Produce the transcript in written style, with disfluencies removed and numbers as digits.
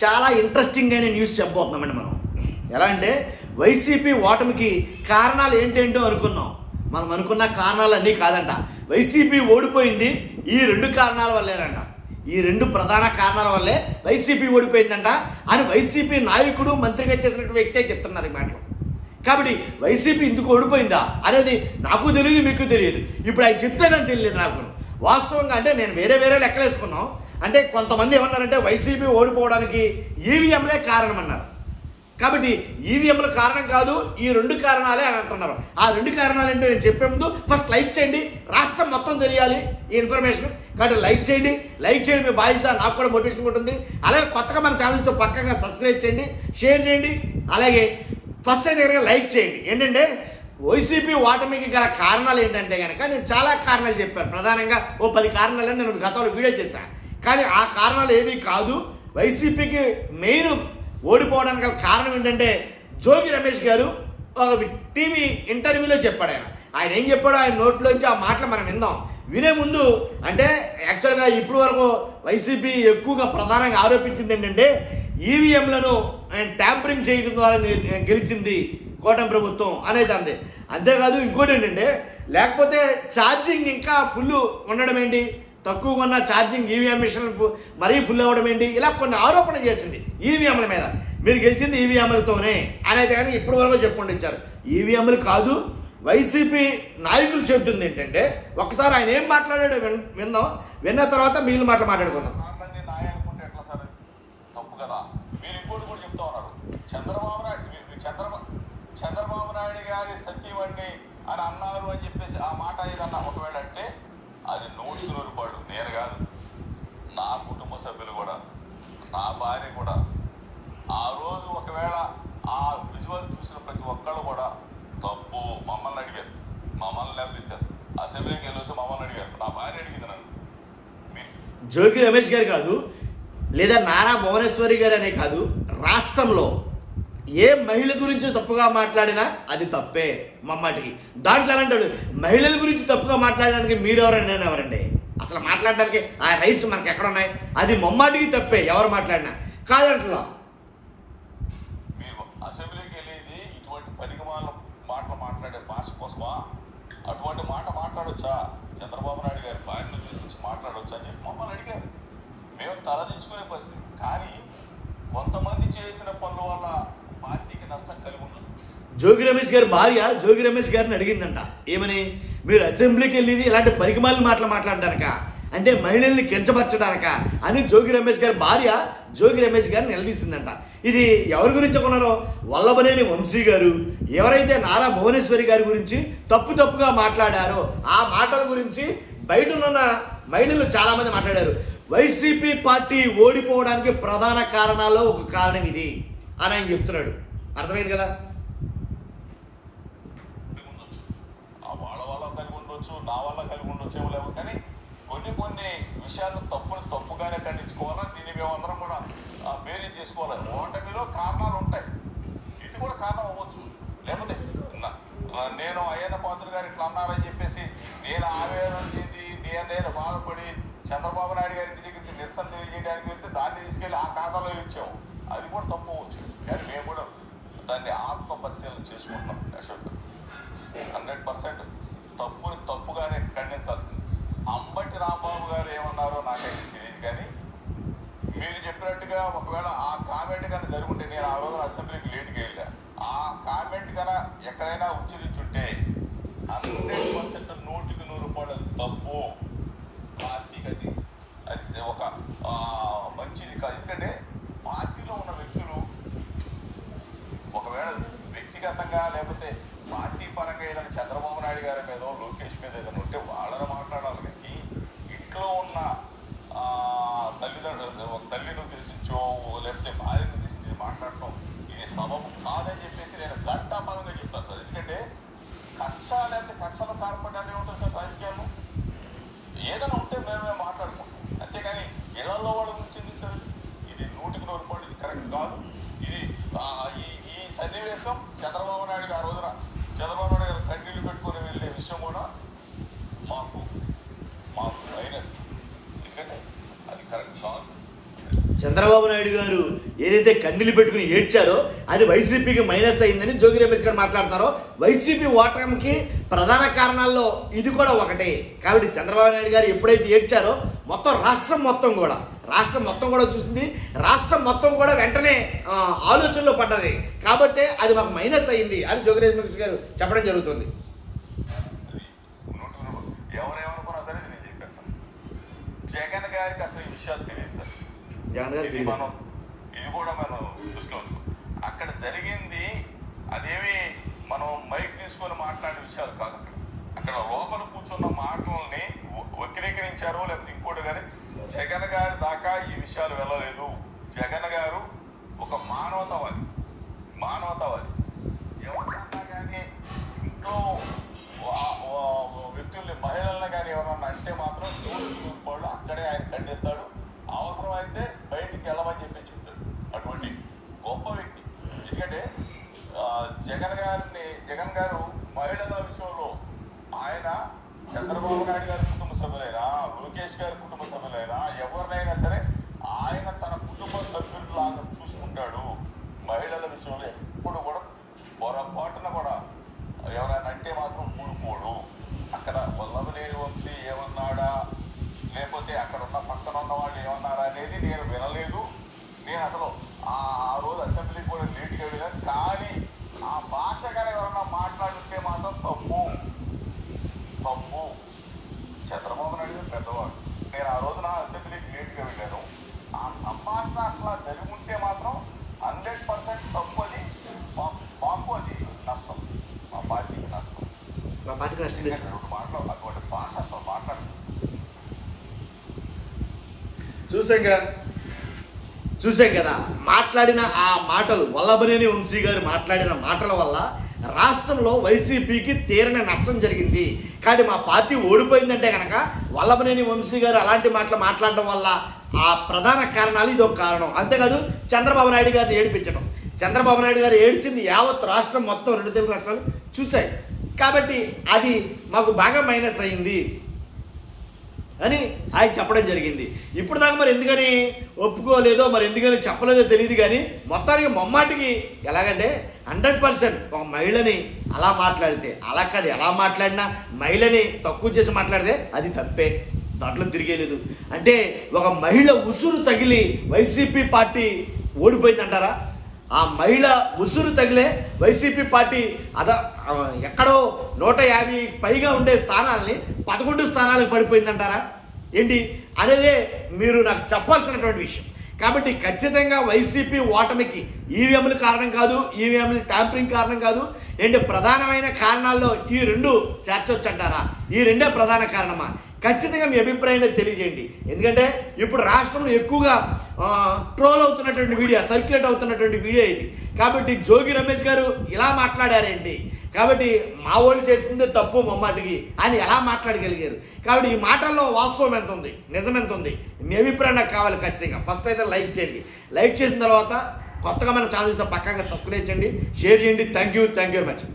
చాలా ఇంట్రెస్టింగ్ అయిన న్యూస్ చెప్పబోతున్నామండి మనం. ఎలా అంటే వైసీపీ ఓటమికి కారణాలు ఏంటేంటో అనుకున్నాం. మనం అనుకున్న కారణాలు అన్నీ కాదంట. వైసీపీ ఓడిపోయింది ఈ 2 కారణాల వల్లేనంట. ఈ 2 ప్రధాన కారణాల వల్లే వైసీపీ ఓడిపోయిందంట అని వైసీపీ నాయకుడు మంత్రిగా చేసినటువంటి వ్యక్తే చెప్తున్నారు ఈ మాటలు. కాబట్టి వైసీపీ ఎందుకు ఓడిపోయిందా అనేది నాకు తెలియదు, మీకు తెలియదు. ఇప్పుడు ఆయన చెప్తే కానీ తెలియదు నాకు వాస్తవంగా. అంటే నేను వేరే లెక్కలేసుకున్నాం. అంటే కొంతమంది ఏమన్నారంటే వైసీపీ ఓడిపోవడానికి ఈవీఎంలే కారణం అన్నారు. కాబట్టి ఈవీఎంల కారణం కాదు, ఈ 2 కారణాలే అని అంటున్నారు. ఆ 2 కారణాలు ఏంటో నేను చెప్పే ముందు ఫస్ట్ లైక్ చేయండి. రాష్ట్రం మొత్తం తెలియాలి ఈ ఇన్ఫర్మేషన్. కాబట్టి లైక్ చేయండి మీ బాధ్యత. నాకు కూడా మోటివేషన్ ఉంటుంది. అలాగే కొత్తగా మన ఛానల్స్తో పక్కగా సబ్స్క్రైబ్ చేయండి, షేర్ చేయండి. అలాగే ఫస్ట్ అయితే కనుక లైక్ చేయండి. ఏంటంటే వైసీపీ ఓటమికి గల కారణాలు ఏంటంటే కనుక నేను చాలా కారణాలు చెప్పాను. ప్రధానంగా ఓ 10 కారణాలని నేను గతంలో వీడియో చేశాను. కానీ ఆ కారణాలు ఏమీ కాదు. వైసీపీకి మెయిన్ ఓడిపోవడానికి గల కారణం ఏంటంటే జోగి రమేష్ గారు ఒక టీవీ ఇంటర్వ్యూలో చెప్పాడు. ఆయన ఏం చెప్పాడో ఆయన నోట్లోంచి ఆ మాటలు మనం విందాం. వినే ముందు అంటే యాక్చువల్గా ఇప్పుడు వరకు వైసీపీ ఎక్కువగా ప్రధానంగా ఆరోపించింది ఏంటంటే ఈవీఎంలను ట్యాంపరింగ్ చేయడం ద్వారా గెలిచింది కూటమి ప్రభుత్వం అనేది అంతే. అంతేకాదు ఇంకోటి ఏంటంటే లేకపోతే ఛార్జింగ్ ఇంకా ఫుల్ ఉండడం ఏంటి, తక్కువగా ఉన్న ఛార్జింగ్ ఈవీఎం మిషన్లు మరీ ఫుల్ అవ్వడం ఏంటి, ఇలా కొన్ని ఆరోపణలు చేసింది ఈవీఎంల మీద. మీరు గెలిచింది ఈవీఎంలతోనే అనేది కానీ ఇప్పటి వరకు చెప్పుకుంటూ ఇచ్చారు. ఈవీఎంలు కాదు, వైసీపీ నాయకులు చెబుతుంది ఏంటంటే ఒకసారి ఆయన ఏం మాట్లాడాడో విందాం. విన్న తర్వాత మిగిలిన మాటలు మాట్లాడుకుందాం. చంద్రబాబు నాయుడు గారి సచివాడిని అని అన్నారు అని చెప్పేసి ఆ మాట ఏదన్నా ఒకవేళ అంటే అది 100కి 100 నేను కాదు, నా కుటుంబ సభ్యులు కూడా, నా భార్య కూడా ఆ రోజు ఒకవేళ ఆ విజువల్ చూసిన ప్రతి ఒక్కళ్ళు కూడా తప్పు మమ్మల్ని అడిగారు, మమ్మల్ని నిలదీశారు. అసెంబ్లీకి వెళ్ళొచ్చి మమ్మల్ని అడిగారు. నా భార్య అడిగింది నన్ను. జోగి రమేష్ గారు కాదు, లేదా నారా భువనేశ్వరి గారు అనే కాదు, రాష్ట్రంలో ఏ మహిళ గురించి తప్పుగా మాట్లాడినా అది తప్పే మమ్మాటికి. దాంట్లో ఎలాంటి మహిళల గురించి తప్పుగా మాట్లాడడానికి మీరెవరండి, నేను ఎవరండి? అసలు మాట్లాడడానికి ఆ రైట్స్ మనకి ఎక్కడ ఉన్నాయి? అది మమ్మాటికి తప్పే ఎవరు మాట్లాడినా. కాదంట్లో మీరు అసెంబ్లీకి వెళ్ళేది ఇటువంటి పరిగమాల మాటలు మాట్లాడే భాష కోసమా? అటువంటి మాట మాట్లాడొచ్చా? చంద్రబాబు నాయుడు గారి భార్యను తీసుకొచ్చి మాట్లాడొచ్చా అని చెప్పి మమ్మల్ని అడిగారు. మేము తలదించుకునే పరిస్థితి. కానీ కొంతమంది చేసిన పనుల వల్ల పార్టీకి నష్టం కలిగి ఉంది. జోగి రమేష్ గారి భార్య జోగి రమేష్ గారిని అడిగిందంట, ఏమని, మీరు అసెంబ్లీకి వెళ్ళేది ఇలాంటి పరిగమాల మాటలు మాట్లాడడానిక, అంటే మహిళల్ని కించపరచడానిక అని జోగి రమేష్ గారి భార్య జోగి రమేష్ గారిని నిలదీసిందంట. ఇది ఎవరి గురించి కొన్నారో వల్లభనేని వంశీ గారు ఎవరైతే నారా భువనేశ్వరి గారి గురించి తప్పుగా మాట్లాడారో ఆ మాటల గురించి బయట ఉన్న మహిళలు చాలా మంది మాట్లాడారు. వైసీపీ పార్టీ ఓడిపోవడానికి ప్రధాన కారణాల్లో ఒక కారణం ఇది అని ఆయన చెప్తున్నాడు. అర్థమైంది కదా? వాళ్ళ వల్ల కలిగి ఉండొచ్చు, నా వల్ల కలిగి ఉండొచ్చు ఏమో లేవు. కానీ కొన్ని విషయాలు తప్పుగానే ఖండించుకోవాలా. దీన్ని మేమందరం కూడా బేరీ చేసుకోవాలి. ఓటమిలో కారణాలు ఉంటాయి, ఇది కూడా కారణం అవ్వచ్చు. లేకపోతే నేను అయ్యన్న పాత్రుడు గారు ఇట్లా అన్నారని చెప్పేసి నేను ఆవేదన చెంది నేను బాధపడి చంద్రబాబు నాయుడు గారి ఇంటి దగ్గరికి నిరసన తెలియజేయడానికి వెళ్తే దాన్ని తీసుకెళ్లి ఆ ఖాతాలో ఇచ్చాము. అది కూడా తప్పు అవ్వచ్చు. కానీ మేము కూడా దాన్ని ఆత్మ పరిశీలన చేసుకుంటున్నాం. అశోక్ 100% తప్పుగానే ఖండించాల్సింది. అంబటి రాంబాబు గారు ఏమన్నారో నాకైతే తెలియదు. కానీ మీరు చెప్పినట్టుగా ఒకవేళ ఆ కామెంట్ కానీ జరుగుంటే, నేను ఆ రోజున అసెంబ్లీకి లేట్గా వెళ్ళా, ఆ కామెంట్ కన్నా ఎక్కడైనా ఉచ్చరించుంటే 100% 100కి 100 తప్పు. పార్టీకి అది ఒక మంచిది కాదు. ఎందుకంటే పార్టీలో ఉన్న వ్యక్తులు ఒకవేళ వ్యక్తిగతంగా లేకపోతే పార్టీ పరంగా ఏదైనా చంద్రబాబు నాయుడు గారి మీద లోకేష్ మీద ఏదైనా ఉంటే వాళ్ళని మాట్లాడాలి. కానీ ఇంట్లో ఉన్న తల్లిదండ్రులు, ఒక తల్లిని ఉద్దేశించో లేకపోతే భార్యను ఉద్దేశించి మాట్లాడటం ఇది సబబు కాదని చెప్పేసి నేను ఘంటాపదంగా చెప్తాను సార్. ఎందుకంటే కక్ష లేకపోతే కక్షలో కార్పడ్డానే ఉంటుంది సార్ రాజకీయాల్లో. ఏదైనా ఉంటే మేమే మాట్లాడుకుంటాం, అంతేగాని ఇళ్లలో వాళ్ళ గురించి సార్ ఇది 100కి 100 ఇది కరెక్ట్ కాదు. ఇది ఈ సన్నివేశం చంద్రబాబు నాయుడు గారు ఆ రోజున చంద్రబాబు నాయుడు గారు కన్నీళ్లు పెట్టుకుని వెళ్ళే విషయం కూడా మాకు మైనస్. ఎందుకంటే అది కరెక్ట్ కాదు. చంద్రబాబు నాయుడు గారు ఏదైతే కన్నీళ్ళు పెట్టుకుని ఏడ్చారో అది వైసీపీకి మైనస్ అయిందని జోగి రమేష్ గారు మాట్లాడుతున్నారో, వైసీపీ ఓటమికి ప్రధాన కారణాల్లో ఇది కూడా ఒకటే. కాబట్టి చంద్రబాబు నాయుడు గారు ఎప్పుడైతే ఏడ్చారో మొత్తం రాష్ట్రం మొత్తం కూడా చూసింది. రాష్ట్రం మొత్తం కూడా వెంటనే ఆలోచనలో పడ్డది. కాబట్టి అది మాకు మైనస్ అయింది అని జోగి రమేష్ గారు చెప్పడం జరుగుతుంది. ఎవరేమనుకున్నా సరే నేను చెప్పాను సార్, జగన్ గారికి అసలు ఈ విషయాలు తెలియదు సార్. జగన్ గారు ఇది కూడా మనం దృష్టిలో ఉంచుకో. అక్కడ జరిగింది అదేమి మనం మైక్ తీసుకొని మాట్లాడే విషయాలు కాదు. అక్కడ లోపల కూర్చున్న మాటలని వక్రీకరించారో లేకపోతే ఇంకోటి కానీ జగన్ గారి దాకా ఈ విషయాలు వెళ్ళలేదు. జగన్ గారు ఒక మానవతావాది. ఎవరన్నా కానీ ఇంట్లో వ్యక్తుల్ని మహిళలను కానీ ఎవరన్నా అంటే మాత్రం వాళ్ళు అక్కడే ఆయన ఖండిస్తాడు. అవసరం అయితే బయటికి వెళ్ళమని చెప్పి చెప్తాడు. అటువంటి గొప్ప వ్యక్తి. ఎందుకంటే జగన్ గారు మహిళల విషయంలో ఆయన చంద్రబాబు నాయుడు గారి కుటుంబ సభ్యులైనా, లోకేష్ గారి కుటుంబ సభ్యులైనా, ఎవరినైనా సరే ఆయన తన కుటుంబ సభ్యులాగా చూసుకుంటాడు. మహిళల విషయంలో ఎప్పుడు కూడా పొరపాటున కూడా ఎవరైనా అంటే మాత్రం ఊరుకోడు. అక్కడ వల్లభనేని వంశీ ఏమన్నాడా లేకపోతే అక్కడ ఉన్న పక్కన ఉన్న వాళ్ళు ఏమన్నారా అనేది నేను వినలేదు. నేను అసలు ఆ రోజు అసెంబ్లీకి కూడా లేట్గా వెళ్ళాను. కానీ ఆ భాష కానీ ఎవరన్నా మాట్లాడితే మాత్రం తప్పు. చంద్రబాబు నాయుడు గారు పెద్దవాడు. నేను ఆ రోజున అసెంబ్లీకి లేట్గా వెళ్ళాను. ఆ సంభాషణ అట్లా జరిగి ఉంటే మాత్రం 100% తప్పు. అది మాకు అది నష్టం, మా పార్టీకి నష్టం. అటువంటి భాష అసలు మాట్లాడుతుంది. చూసాం కదా మాట్లాడిన ఆ మాటలు, వల్లభనేని వంశీ గారు మాట్లాడిన మాటల వల్ల రాష్ట్రంలో వైసీపీకి తీరని నష్టం జరిగింది. కానీ మా పార్టీ ఓడిపోయిందంటే కనుక వల్లభనేని వంశీ గారు అలాంటి మాటలు మాట్లాడడం వల్ల ఆ ప్రధాన కారణాలు ఇది ఒక కారణం. అంతేకాదు చంద్రబాబు నాయుడు గారిని ఏడిపించడం. చంద్రబాబు నాయుడు గారు ఏడ్చింది యావత్ రాష్ట్రం మొత్తం 2 తెలుగు రాష్ట్రాలు చూశాయి. కాబట్టి అది మాకు బాగా మైనస్ అయింది అని ఆయన చెప్పడం జరిగింది. ఇప్పుడు దాకా మరి ఎందుకని ఒప్పుకోలేదో, మరి ఎందుకని చెప్పలేదో తెలియదు. కానీ మొత్తానికి మొమ్మాటికి ఎలాగంటే 100% ఒక మహిళని అలా మాట్లాడితే అలా కాదు, ఎలా మాట్లాడినా మహిళని తక్కువ చేసి మాట్లాడితే అది తప్పే, దాంట్లో తిరిగేలేదు. అంటే ఒక మహిళ ఉసురు తగిలి వైసీపీ పార్టీ ఓడిపోయిందంటారా? ఆ మహిళ ఉసురు తగిలే వైసీపీ పార్టీ ఎక్కడో 150 పైగా ఉండే స్థానాల్ని 11 స్థానాలకు పడిపోయిందంటారా ఏంటి అనేదే మీరు నాకు చెప్పాల్సినటువంటి విషయం. కాబట్టి ఖచ్చితంగా వైసీపీ ఓటమికి ఈవీఎంలు కారణం కాదు, ఈవీఎంలు ట్యాంపరింగ్ కారణం కాదు. ఏంటి ప్రధానమైన కారణాల్లో ఈ 2 చేర్చొచ్చు అంటారా? ఈ 2 ప్రధాన కారణమా? ఖచ్చితంగా మీ అభిప్రాయాన్ని తెలియజేయండి. ఎందుకంటే ఇప్పుడు రాష్ట్రంలో ఎక్కువగా ట్రోల్ అవుతున్నటువంటి వీడియో, సర్క్యులేట్ అవుతున్నటువంటి వీడియో ఇది. కాబట్టి జోగి రమేష్ గారు ఇలా మాట్లాడారేంటి, కాబట్టి మా వాళ్ళు చేసిందే తప్పు మొమ్మాటికి అని ఎలా మాట్లాడగలిగారు? కాబట్టి ఈ మాటల్లో వాస్తవం ఎంత ఉంది, నిజం ఎంత ఉంది, మీ అభిప్రాయం నాకు కావాలి. ఖచ్చితంగా ఫస్ట్ అయితే లైక్ చేయండి. లైక్ చేసిన తర్వాత కొత్తగా మన ఛానల్ పక్కాగా సబ్స్క్రైబ్ చేయండి, షేర్ చేయండి. Thank you very much.